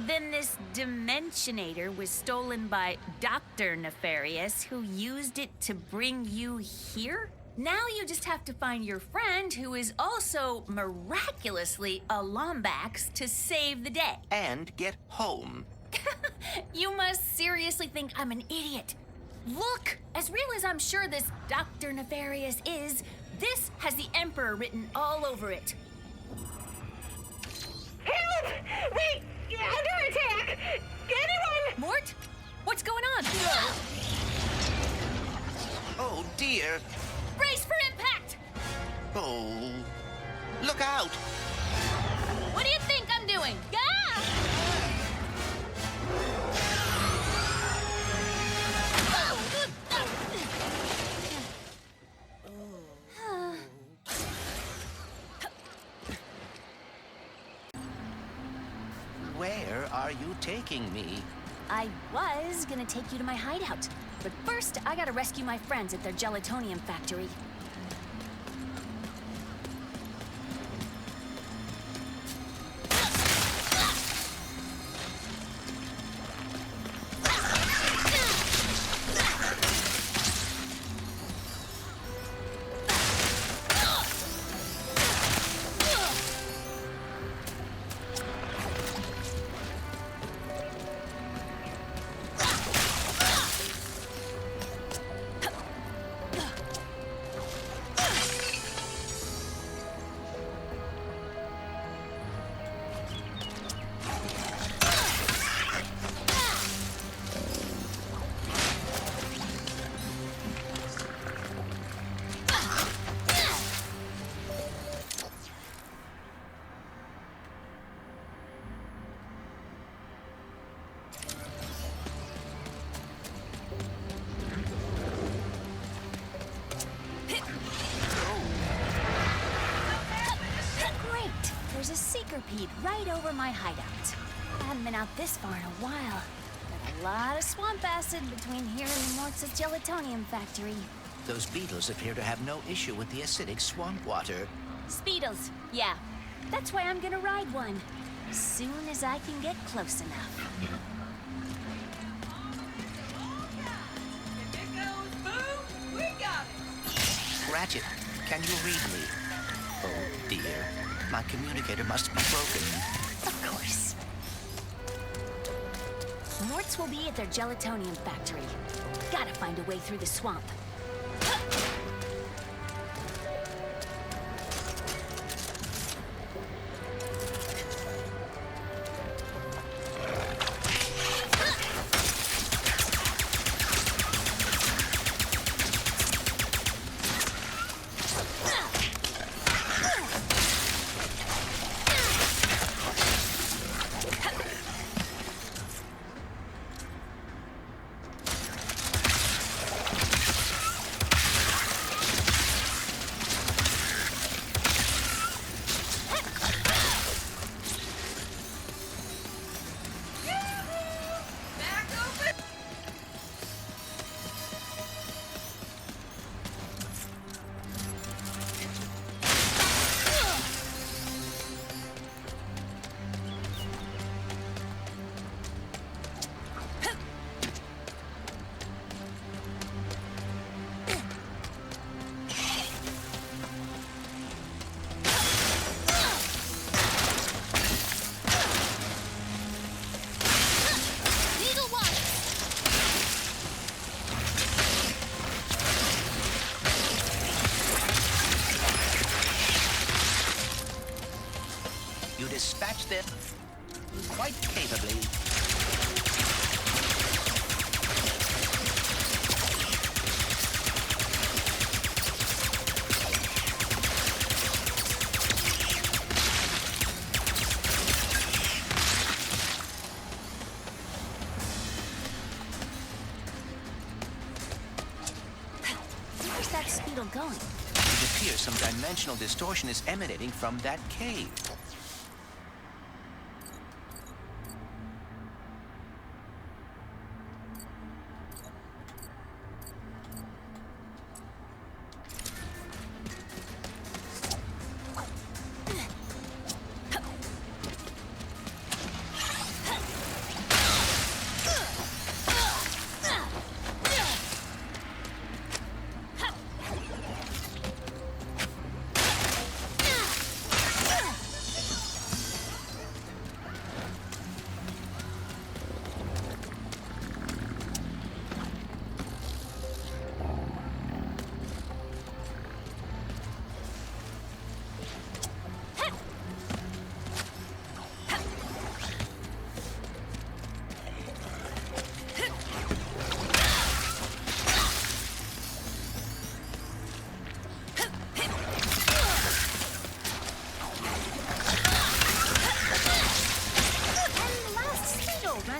Then this Dimensionator was stolen by Dr. Nefarious, who used it to bring you here? Now you just have to find your friend, who is also miraculously a Lombax, to save the day. And get home. You must seriously think I'm an idiot. Look, as real as I'm sure this Dr. Nefarious is, this has the Emperor written all over it. Help! We under attack! Anyone? Mort? What's going on? Oh, dear. Brace for impact! Oh. Look out! What do you think I'm doing? Ah! Where are you taking me? I was gonna take you to my hideout, but first I gotta rescue my friends at their gelatonium factory. There's a Seekerpede right over my hideout. I haven't been out this far in a while. Got a lot of swamp acid between here and Mort's gelatonium factory. Those beetles appear to have no issue with the acidic swamp water. Speedles, yeah. That's why I'm gonna ride one. As soon as I can get close enough. If it goes boom, we got it. Ratchet, can you read me? Oh, dear. My communicator must be broken. Of course. Morts will be at their gelatonium factory. Gotta find a way through the swamp. Back open. Eagle one! You dispatched them quite capably. Where's that Speedle going? It appears some dimensional distortion is emanating from that cave.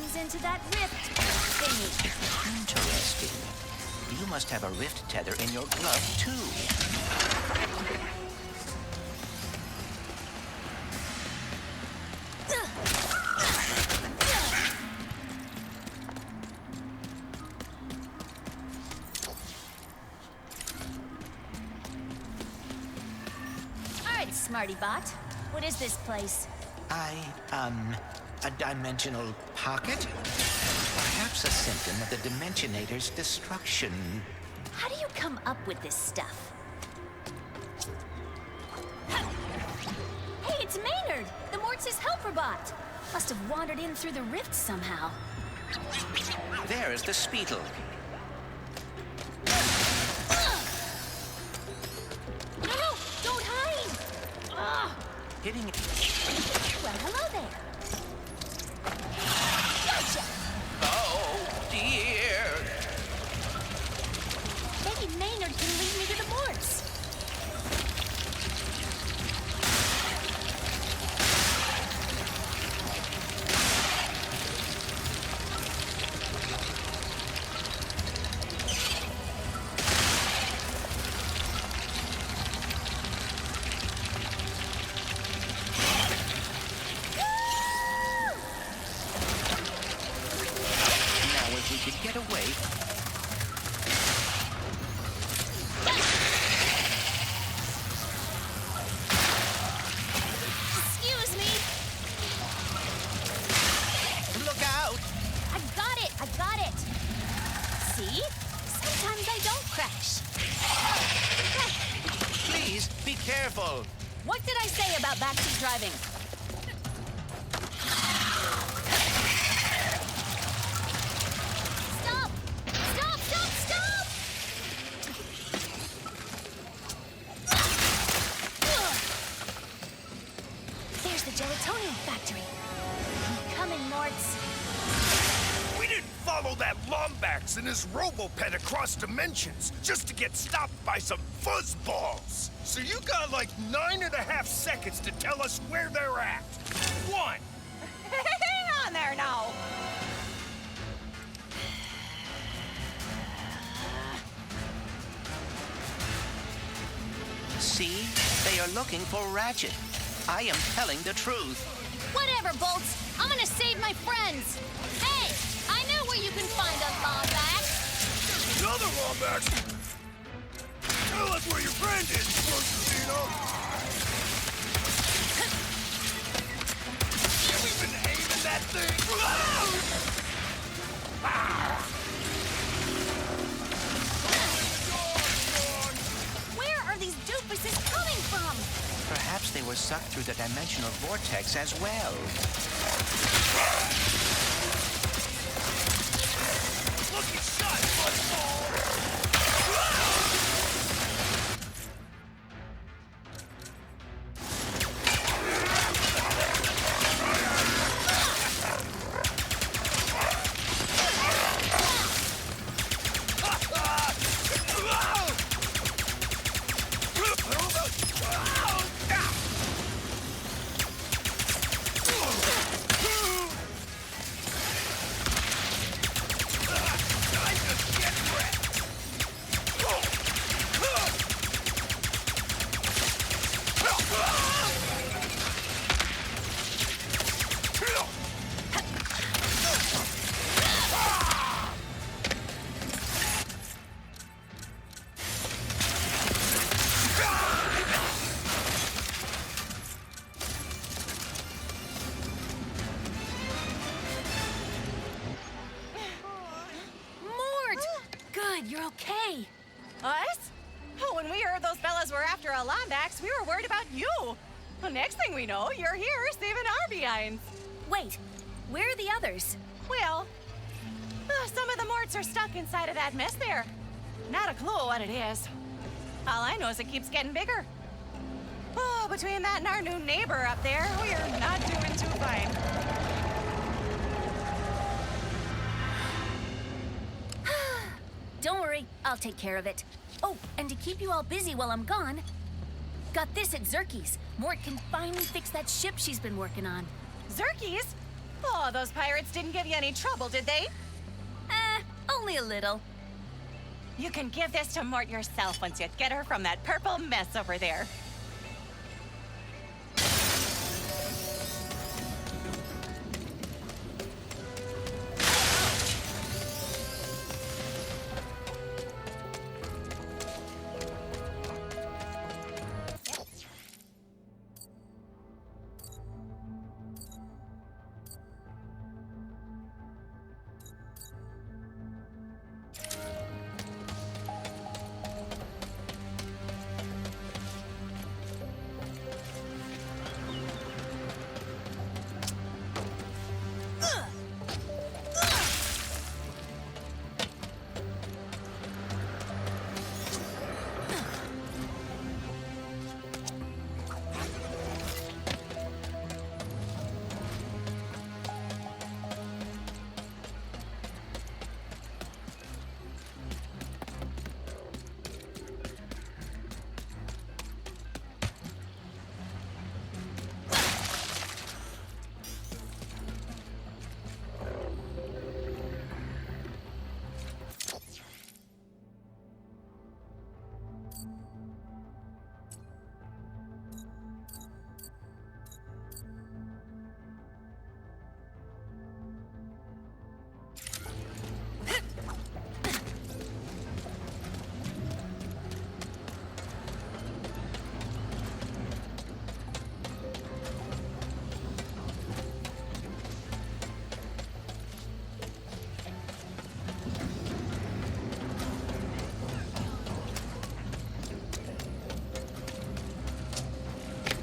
runs into that rift thingy. Interesting. You must have a rift tether in your glove, too. All right, Smarty Bot. What is this place? A dimensional pocket? Perhaps a symptom of the Dimensionator's destruction. How do you come up with this stuff? Hey, it's Maynard, the Mortis helper bot. Must have wandered in through the rift somehow. There is the Speedle. No, don't hide! Ugh. Hitting it. Well, hello there. Gotcha! Oh, dear. Maybe Maynard can lead me to the Morts. Now, if we could get away. Excuse me. Look out! I got it. See? Sometimes I don't crash. Please, be careful. What did I say about backseat driving? Stop! Stop! Stop! Stop! There's the gelatonium factory. I'm coming, Morts. We didn't follow that Lombax and his Robopet across dimensions just to get stopped by some fuzzballs. So you got like 9.5 seconds to tell us where they're at. 1. Hang on there now. See? They are looking for Ratchet. I am telling the truth. Whatever, Bolts. I'm gonna save my friends. Hey, I know where you can find a Lombax. Another Lombax! Tell us where your friend is, Rosacino! You've been aiming that thing! Where are these doofuses coming from? Perhaps they were sucked through the dimensional vortex as well. Lucky shot, fuzzball! Mort! Good, you're okay. Us? Oh, when we heard those fellas were after a Lombax, we were worried about you. Well, next thing we know, you're here saving our behinds. Wait, where are the others? Well, some of the Morts are stuck inside of that mess there. Not a clue what it is. All I know is it keeps getting bigger. Oh, between that and our new neighbor up there, we're not doing too fine. Don't worry, I'll take care of it. Oh, and to keep you all busy while I'm gone, got this at Zerky's. Mort can finally fix that ship she's been working on. Zerkies? Oh, those pirates didn't give you any trouble, did they? Only a little. You can give this to Mort yourself once you get her from that purple mess over there.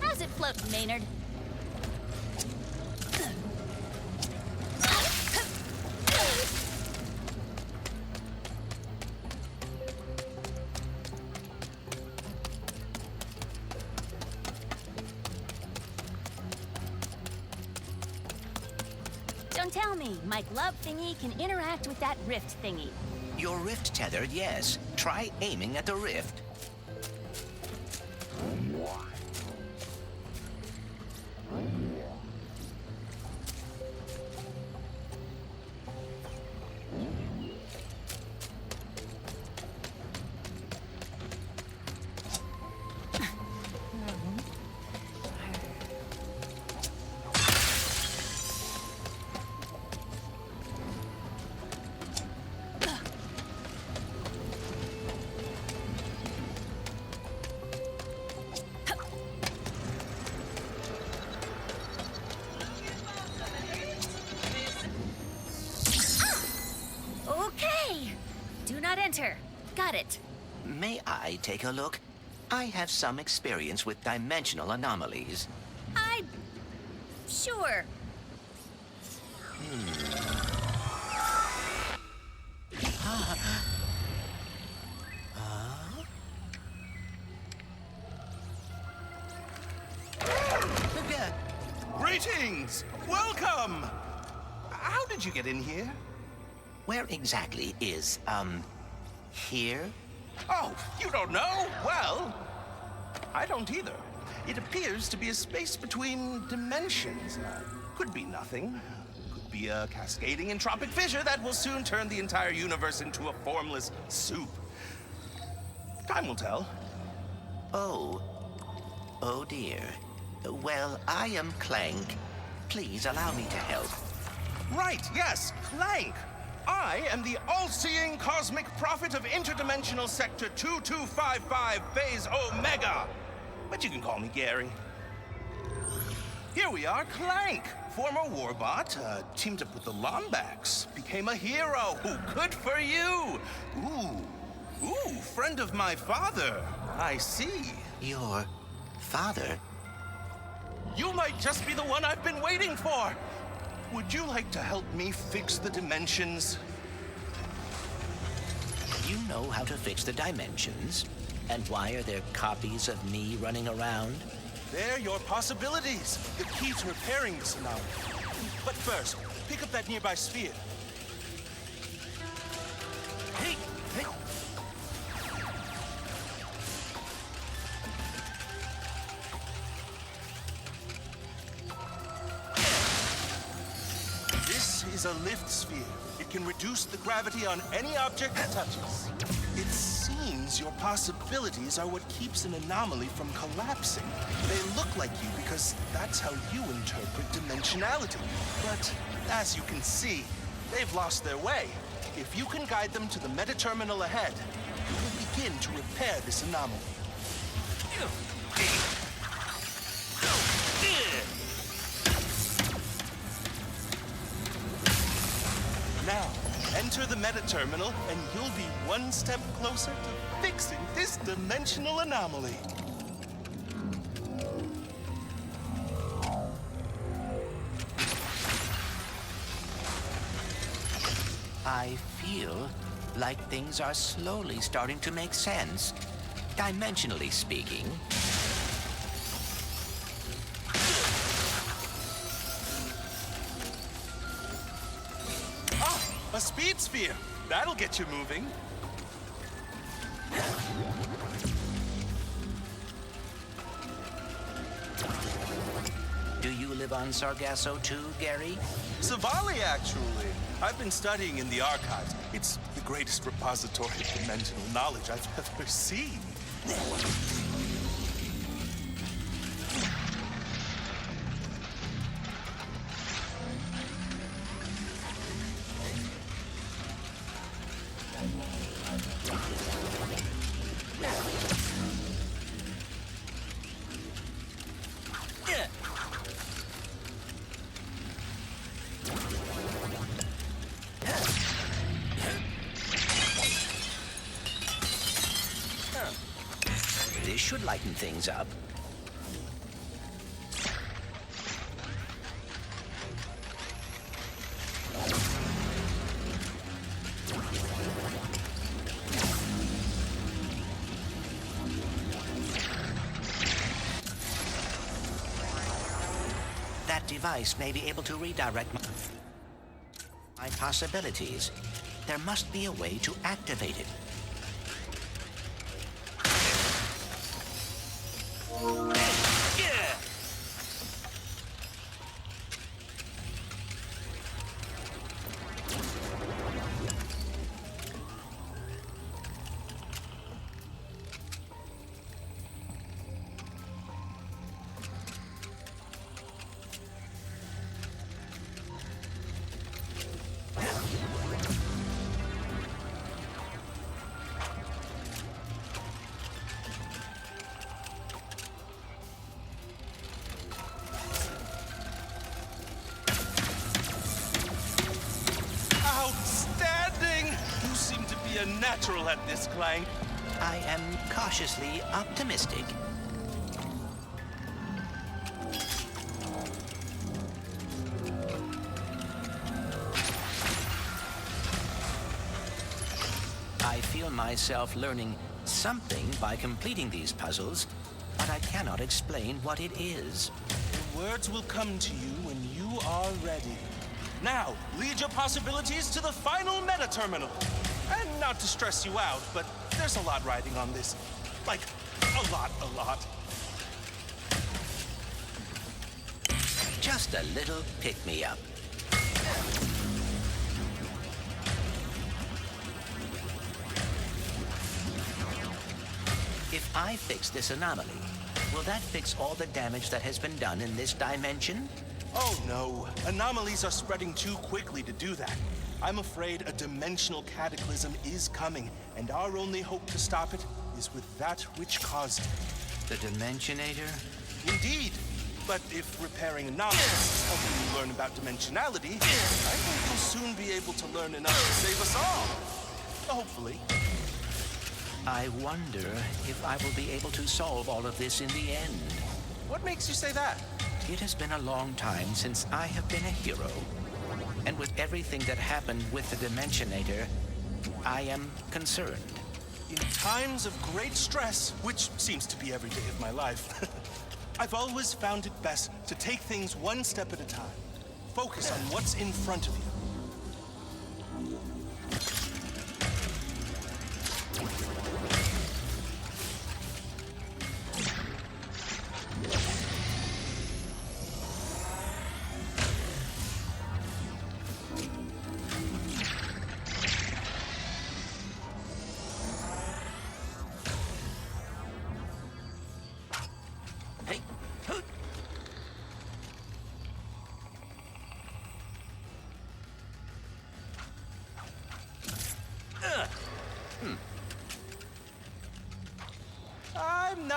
How's it float, Maynard? Don't tell me my glove thingy can interact with that rift thingy. Your rift tethered, yes. Try aiming at the rift. Okay. Do not enter. Got it. May I take a look? I have some experience with dimensional anomalies. Sure. Greetings! Welcome! How did you get in here? Where exactly is, here? Oh, you don't know? Well, I don't either. It appears to be a space between dimensions. Could be nothing. Could be a cascading entropic fissure that will soon turn the entire universe into a formless soup. Time will tell. Oh. Oh dear. Well, I am Clank. Please allow me to help. Right, yes, Clank. I am the all-seeing cosmic prophet of interdimensional sector 2255 phase Omega. But you can call me Gary. Here we are, Clank. Former warbot, teamed up with the Lombax. Became a hero. Ooh, good for you. Ooh, friend of my father. I see. Your father? You might just be the one I've been waiting for. Would you like to help me fix the dimensions? You know how to fix the dimensions? And why are there copies of me running around? They're your possibilities. The key to repairing this anomaly. But first, pick up that nearby sphere. Hey! is a lift sphere. It can reduce the gravity on any object it touches. It seems your possibilities are what keeps an anomaly from collapsing. They look like you because that's how you interpret dimensionality. But as you can see, they've lost their way. If you can guide them to the meta-terminal ahead, you will begin to repair this anomaly. Now, enter the meta-terminal, and you'll be one step closer to fixing this dimensional anomaly. I feel like things are slowly starting to make sense, dimensionally speaking. A speed sphere. That'll get you moving. Do you live on Sargasso too, Gary? Savali, actually. I've been studying in the archives. It's the greatest repository of dimensional knowledge I've ever seen. This should lighten things up. That device may be able to redirect my possibilities. There must be a way to activate it. Outstanding! You seem to be a natural at this, Clank. I am cautiously optimistic. I feel myself learning something by completing these puzzles, but I cannot explain what it is. The words will come to you when you are ready. Now, lead your possibilities to the final meta-terminal. And not to stress you out, but there's a lot riding on this. Like, a lot. Just a little pick-me-up. If I fix this anomaly, will that fix all the damage that has been done in this dimension? Oh no, anomalies are spreading too quickly to do that. I'm afraid a dimensional cataclysm is coming, and our only hope to stop it is with that which caused it. The Dimensionator? Indeed. But if repairing anomalies is helping you learn about dimensionality, I think you'll soon be able to learn enough to save us all. Hopefully. I wonder if I will be able to solve all of this in the end. What makes you say that? It has been a long time since I have been a hero. And with everything that happened with the Dimensionator, I am concerned. In times of great stress, which seems to be every day of my life, I've always found it best to take things one step at a time. Focus on what's in front of you.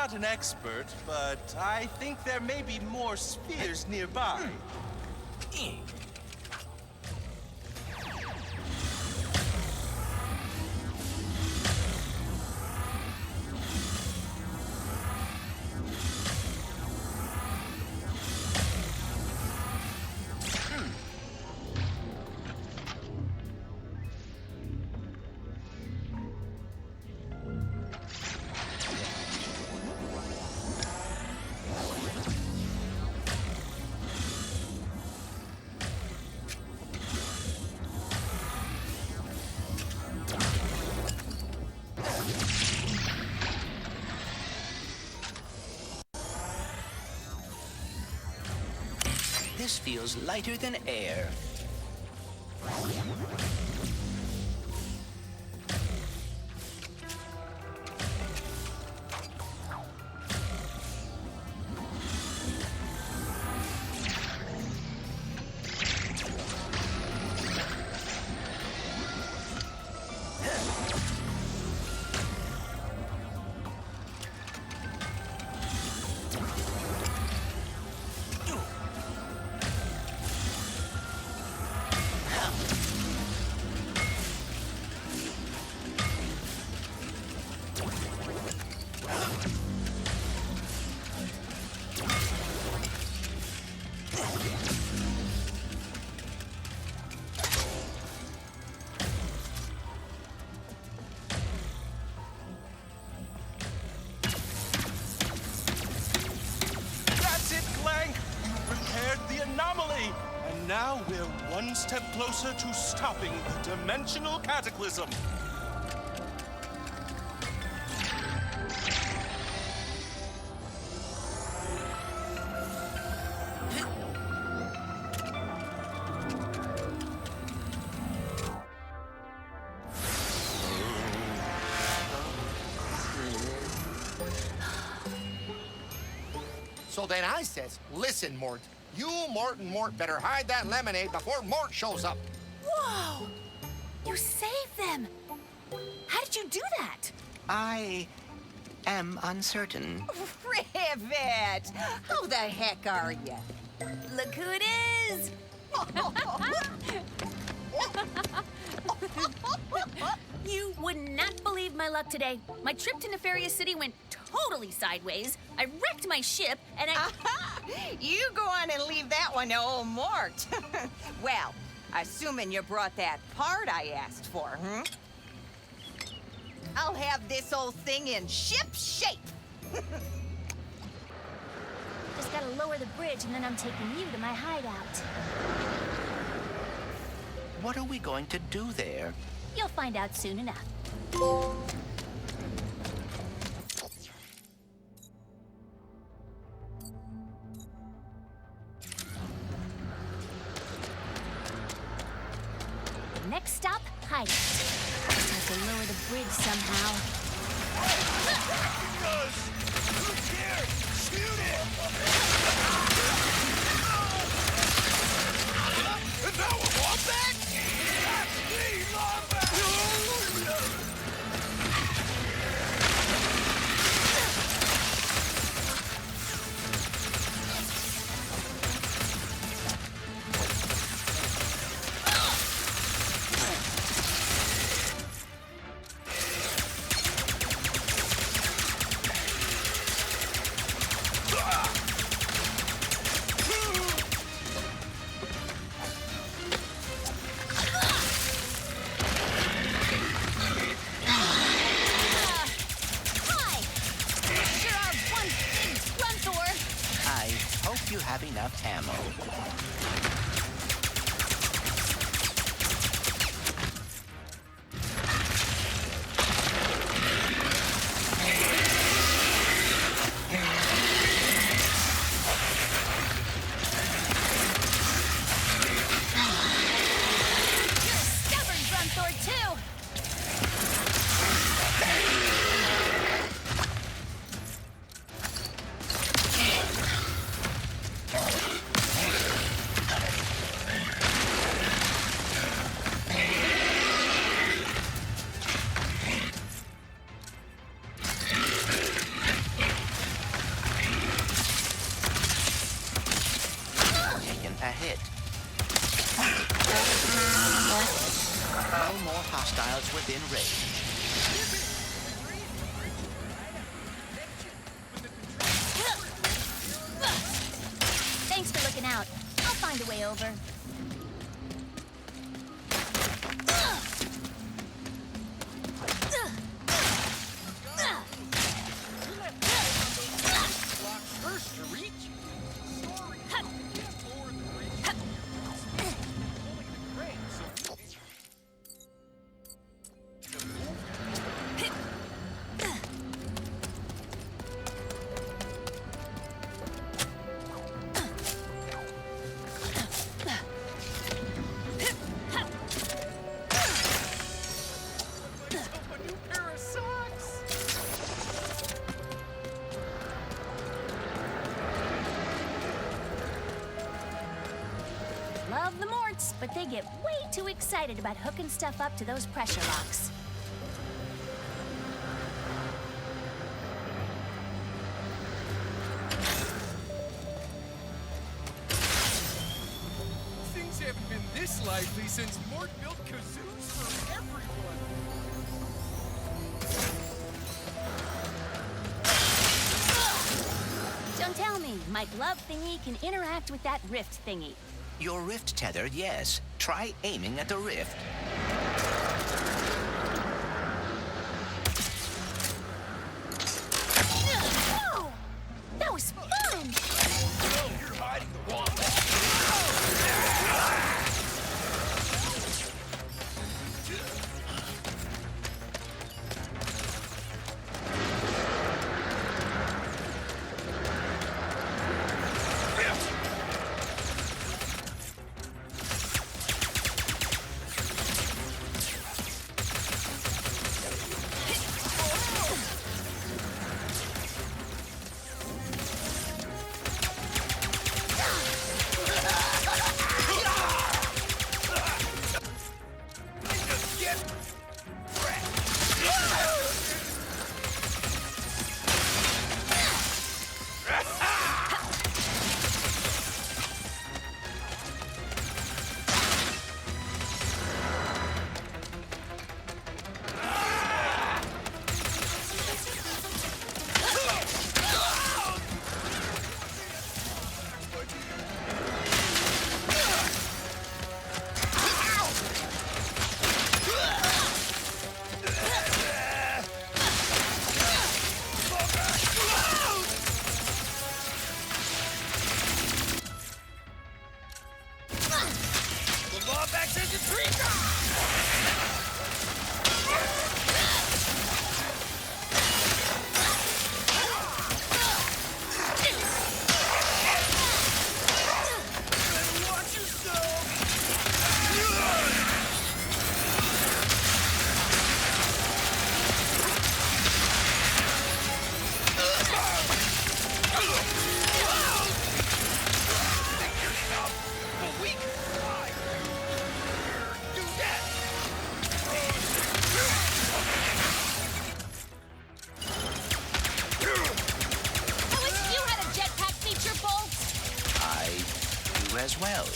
not an expert, but I think there may be more spheres nearby. This feels lighter than air. That's it, Clank! You've repaired the anomaly! And now we're one step closer to stopping the dimensional cataclysm. So then I says, listen, Mort, you, Mort, and Mort better hide that lemonade before Mort shows up. Whoa! You saved them! How did you do that? I am uncertain. Rivet! How the heck are you? Look who it is! You would not believe my luck today. My trip to Nefarious City went totally sideways. I wrecked my ship, and I... Aha! You go on and leave that one to old Mort. Well, assuming you brought that part I asked for, I'll have this old thing in ship shape. Just gotta lower the bridge and then I'm taking you to my hideout. What are we going to do there? You'll find out soon enough. Next stop, hideout. Just have to lower the bridge somehow. Who cares? Shoot it! And now a wombat? That's me, Lombat! hostiles within range. Thanks for looking out. I'll find a way over. First to reach. Sorry. Can't lower the bridge. Pulling the crane, so a new pair of socks. Love the Morts, but they get way too excited about hooking stuff up to those pressure locks. Things haven't been this lively since Mort built kazoos for everyone. Don't tell me my glove thingy can interact with that rift thingy. Your rift tether, yes. Try aiming at the rift. Whoa! That was fun! You're hiding the wall. as well.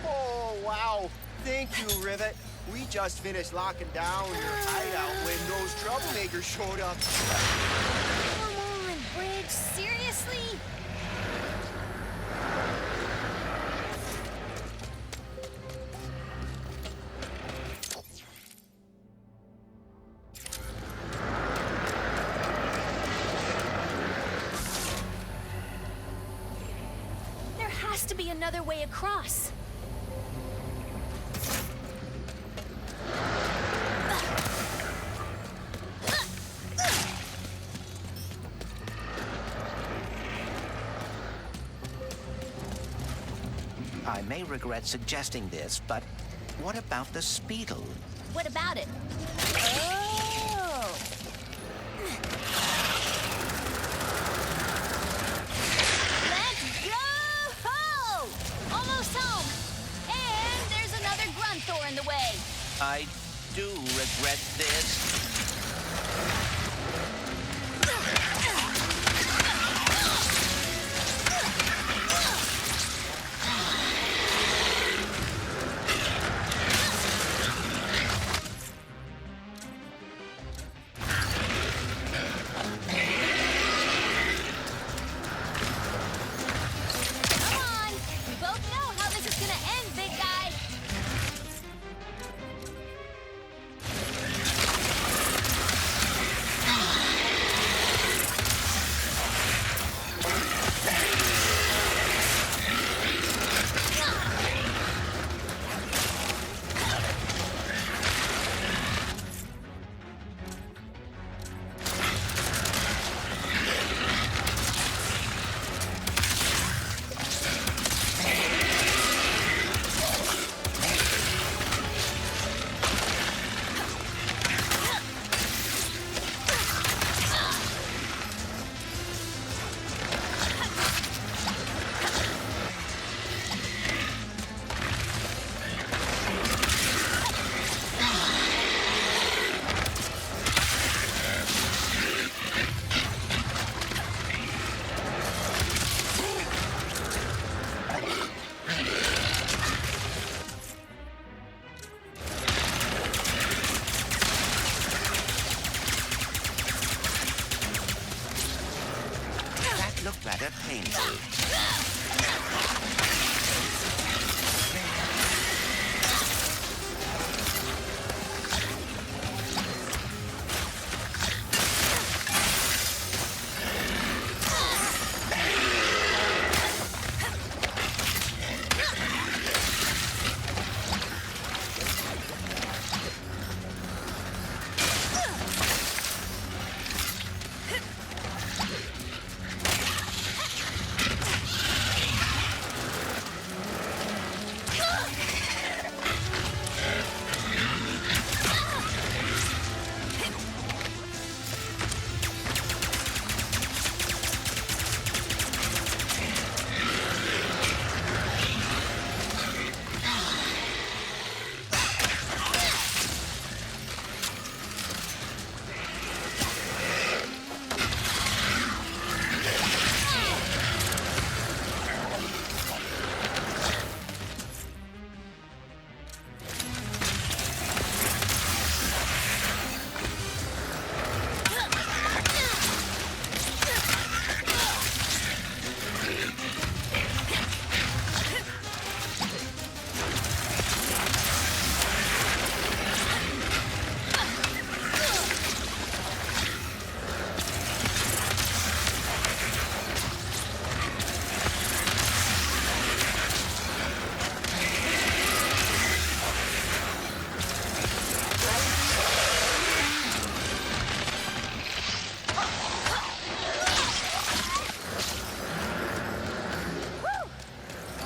Oh, wow. Thank you, Rivet. We just finished locking down your hideout when those troublemakers showed up. Come on, Bridge. Seriously? There has to be another way across. I may regret suggesting this, but what about the Speedle? What about it? Oh! Let's go! Almost home! And there's another Grunthor in the way. I do regret this. Come on! We both know how this is gonna end, big guy! That looked rather painful.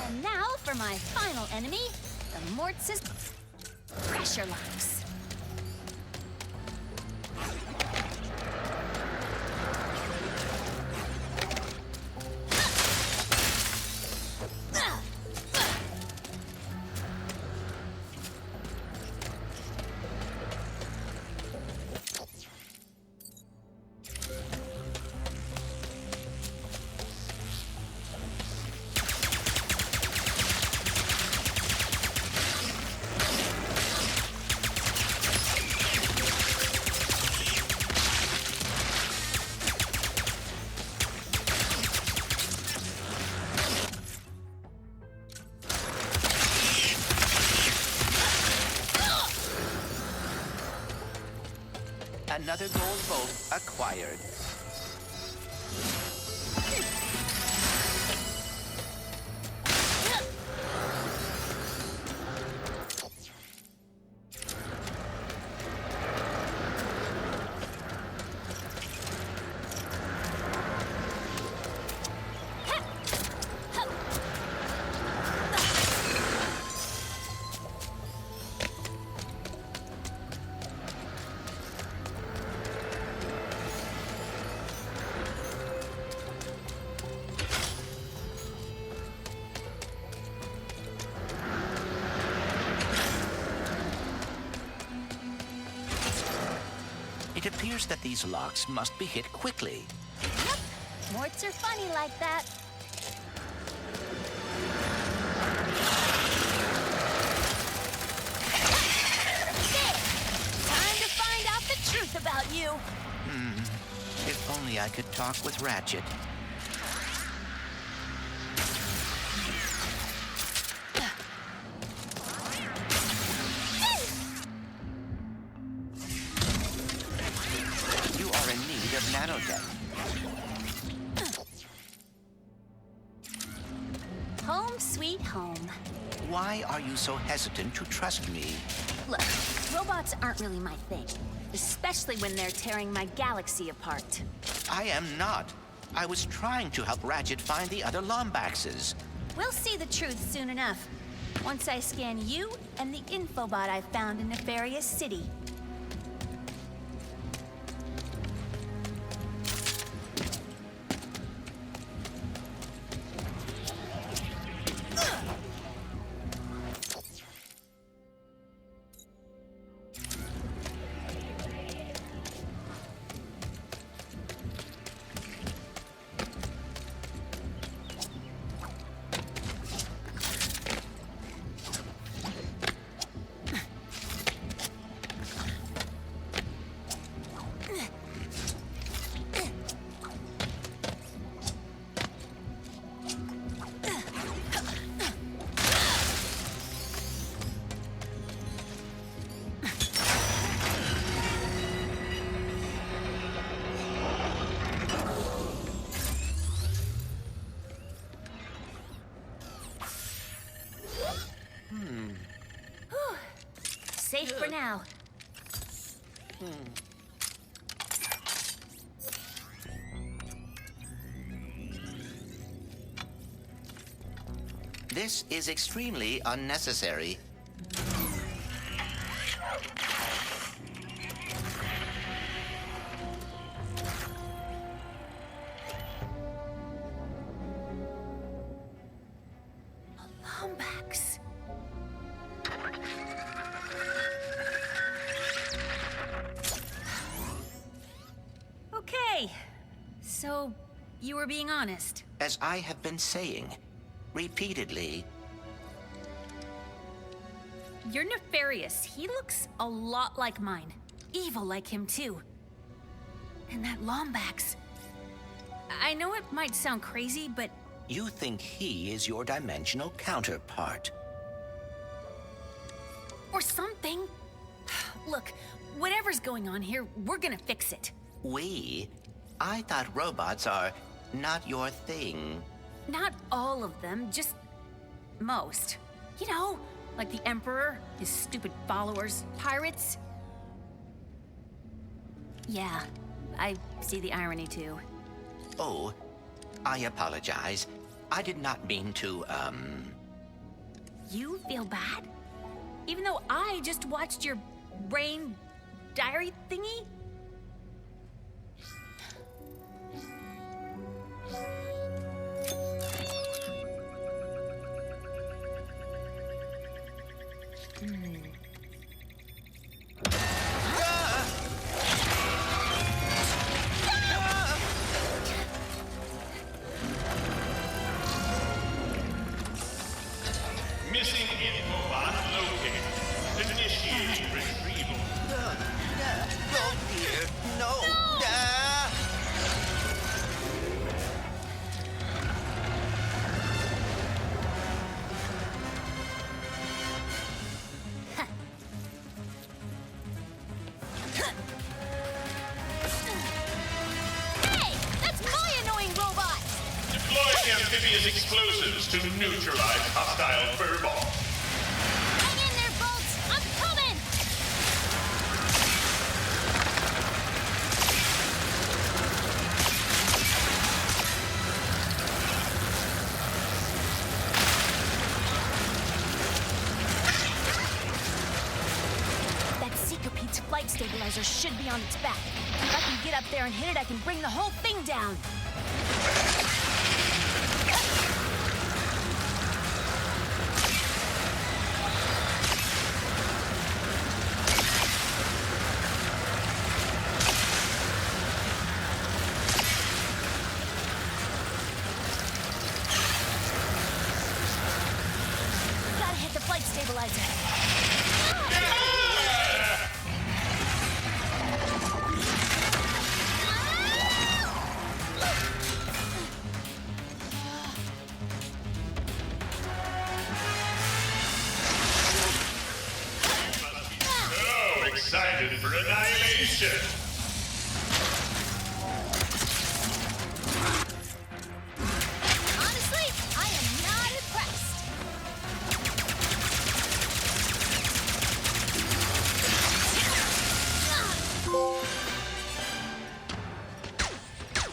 And now for my final enemy, the Mortis pressure locks. Another gold bolt acquired. It appears that these locks must be hit quickly. Yep, Morts are funny like that. There! Time to find out the truth about you. If only I could talk with Ratchet. You are in need of nanotech. Home sweet home. Why are you so hesitant to trust me? Look, robots aren't really my thing. Especially when they're tearing my galaxy apart. I am not. I was trying to help Ratchet find the other Lombaxes. We'll see the truth soon enough. Once I scan you and the infobot I found in Nefarious City. Safe for now. This is extremely unnecessary. Lombax. Okay. So, you were being honest. As I have been saying repeatedly, You're Nefarious. He looks a lot like mine. Evil like him, too. And that Lombax. I know it might sound crazy, but you think he is your dimensional counterpart. or something. Look, whatever's going on here, we're gonna fix it. We? I thought robots are not your thing. Not all of them, just most. You know, like the Emperor, his stupid followers, pirates. Yeah, I see the irony too. Oh, I apologize. I did not mean to, You feel bad? Even though I just watched your brain diary thingy? Missing infobot located. Initiating retrieval. Oh dear, no! Hey! That's my annoying robot! Deploying amphibious explosives to neutralize hostile furball. Hang in there, Bolts! I'm coming! That Seeker-Pete's flight stabilizer should be on its back. If I can get up there and hit it, I can bring the whole thing down. excited for annihilation. Honestly, I am not impressed.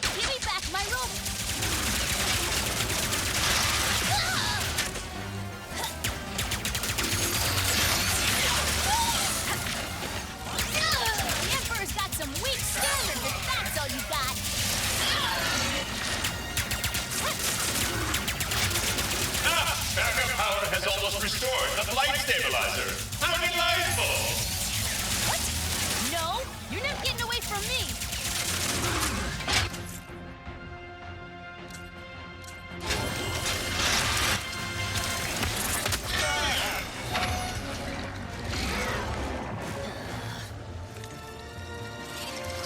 Give me back my rope. The Emperor's got some weak standards if that's all you got. Backup power has almost restored the flight stabilizer. How delightful! What? No, you're not getting away from me.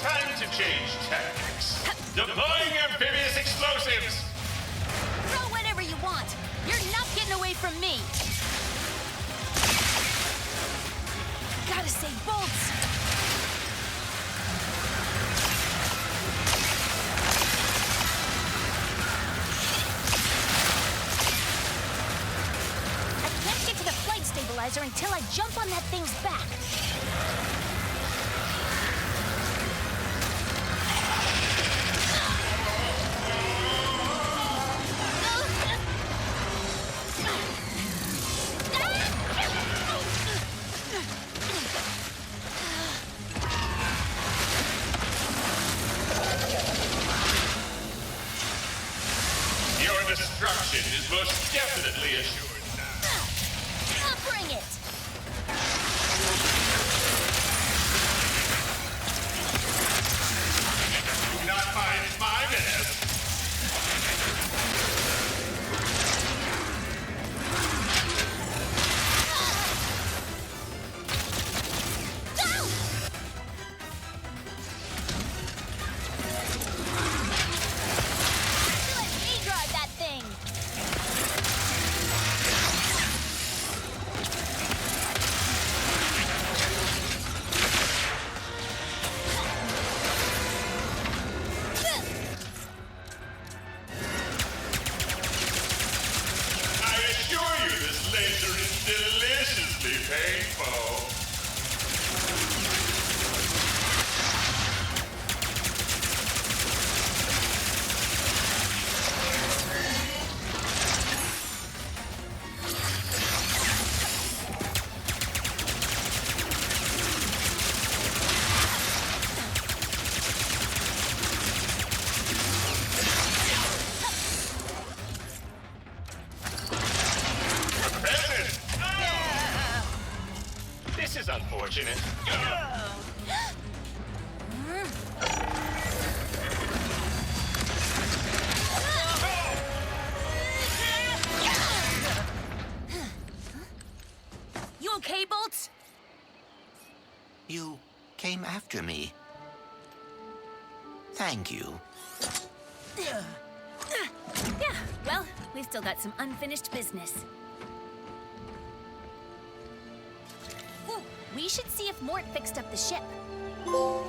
Time to change tactics. Deploying amphibious explosives. Throw whatever you want. You're not getting away from me. Gotta save bolts. I can't get to the flight stabilizer until I jump on that thing's back. Your destruction is most definitely assured now. I'll bring it. Do not mind my mess. Let me drive that thing. I assure you this laser is deliciously painful. Present! This is unfortunate. You okay, Bolts? You came after me. Thank you. Yeah, well, we've still got some unfinished business. Ooh, we should see if Mort fixed up the ship. Ow!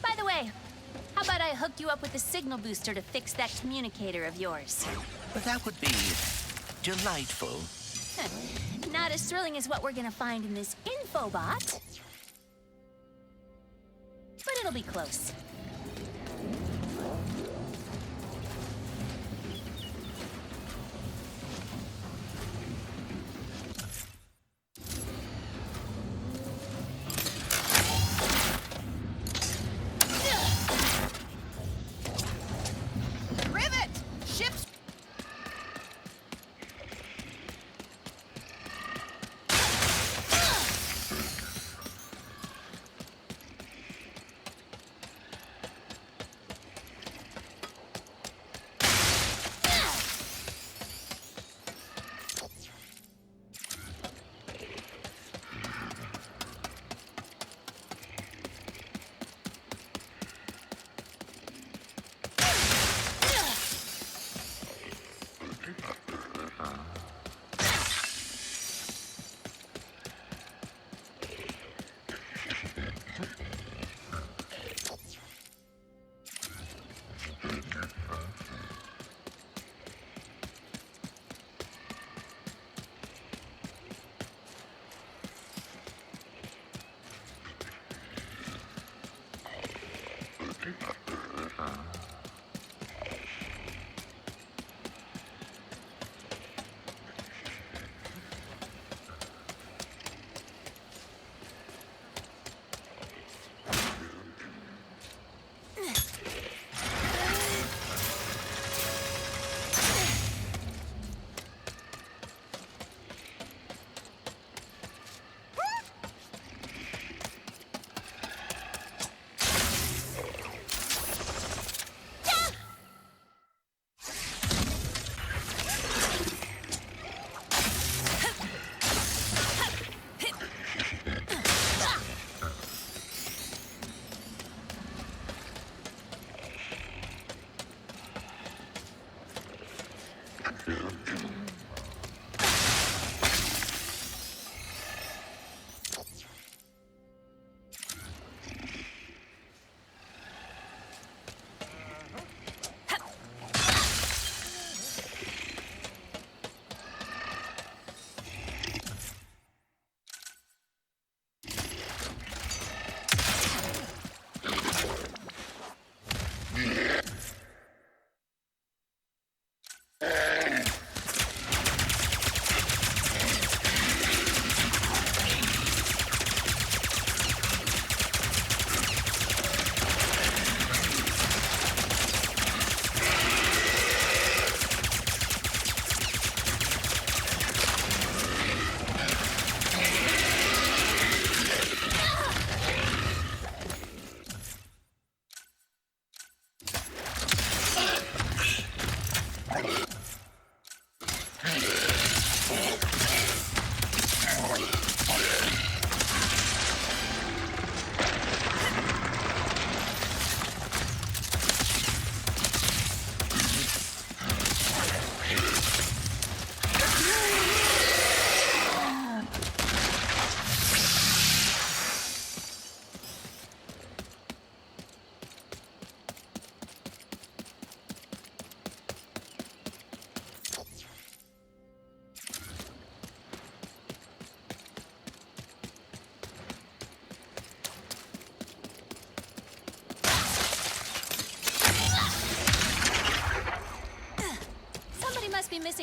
By the way, how about I hook you up with a signal booster to fix that communicator of yours? But that would be delightful. Not as thrilling as what we're gonna find in this infobot. But it'll be close.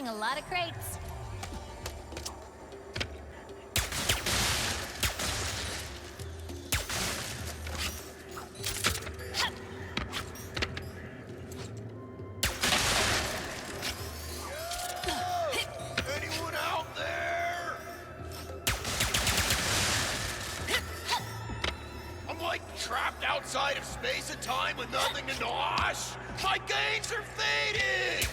a lot of crates. Anyone out there? I'm like trapped outside of space and time with nothing to nosh. My gains are fading.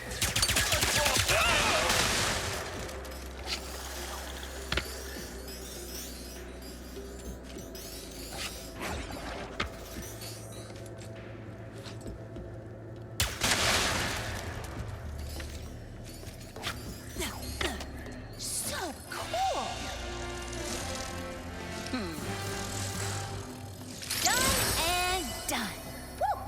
So cool! Done and done. Woo!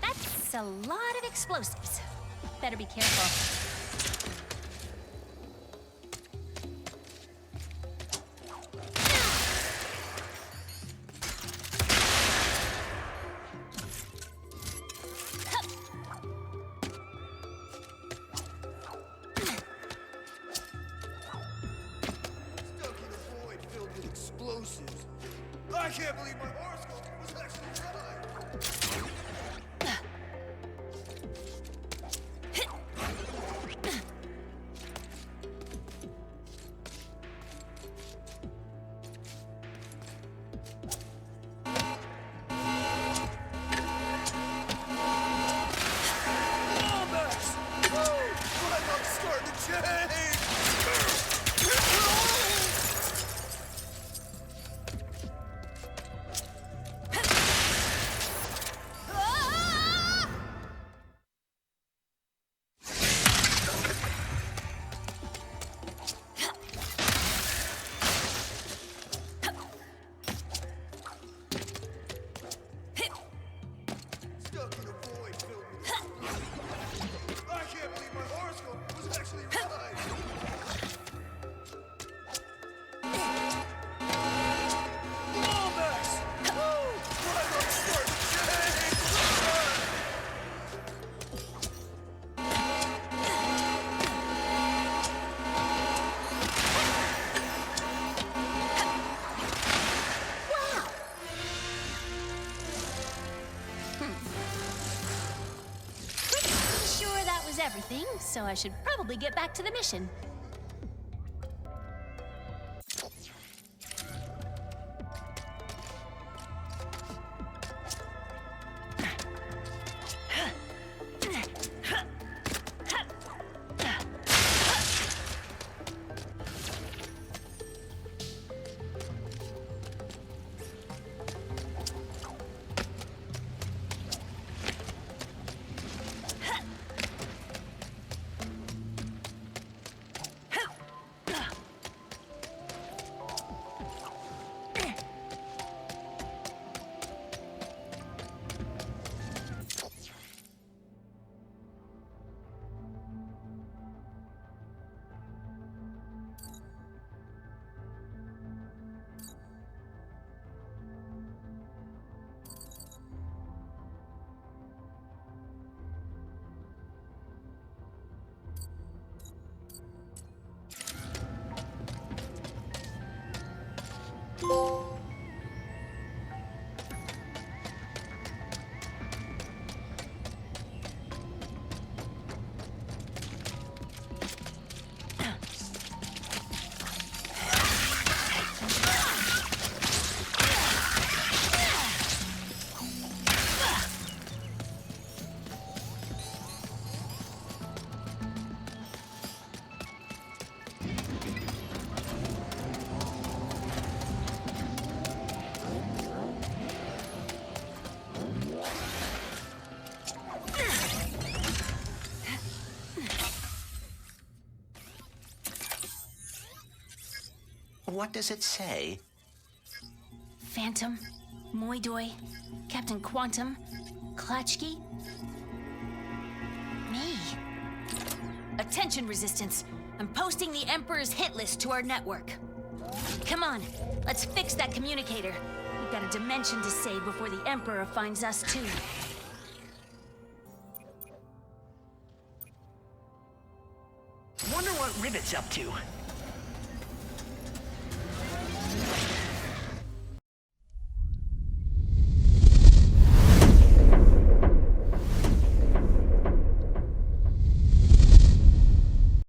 That's a lot of explosives. Better be careful. Stuck in a void filled with explosives. I can't believe my horoscope was actually right. Lawmax! Oh, my luck's starting to change! Stuck in a void filled with explosives. I can't believe my horoscope was actually right. Lawmax! Oh, my luck's starting to change! Pretty sure that was everything, so I should probably get back to the mission. What does it say? Phantom, Moidoi, Captain Quantum, Klatchki. Me. Attention, Resistance. I'm posting the Emperor's hit list to our network. Come on, let's fix that communicator. We've got a dimension to save before the Emperor finds us too. Wonder what Rivet's up to.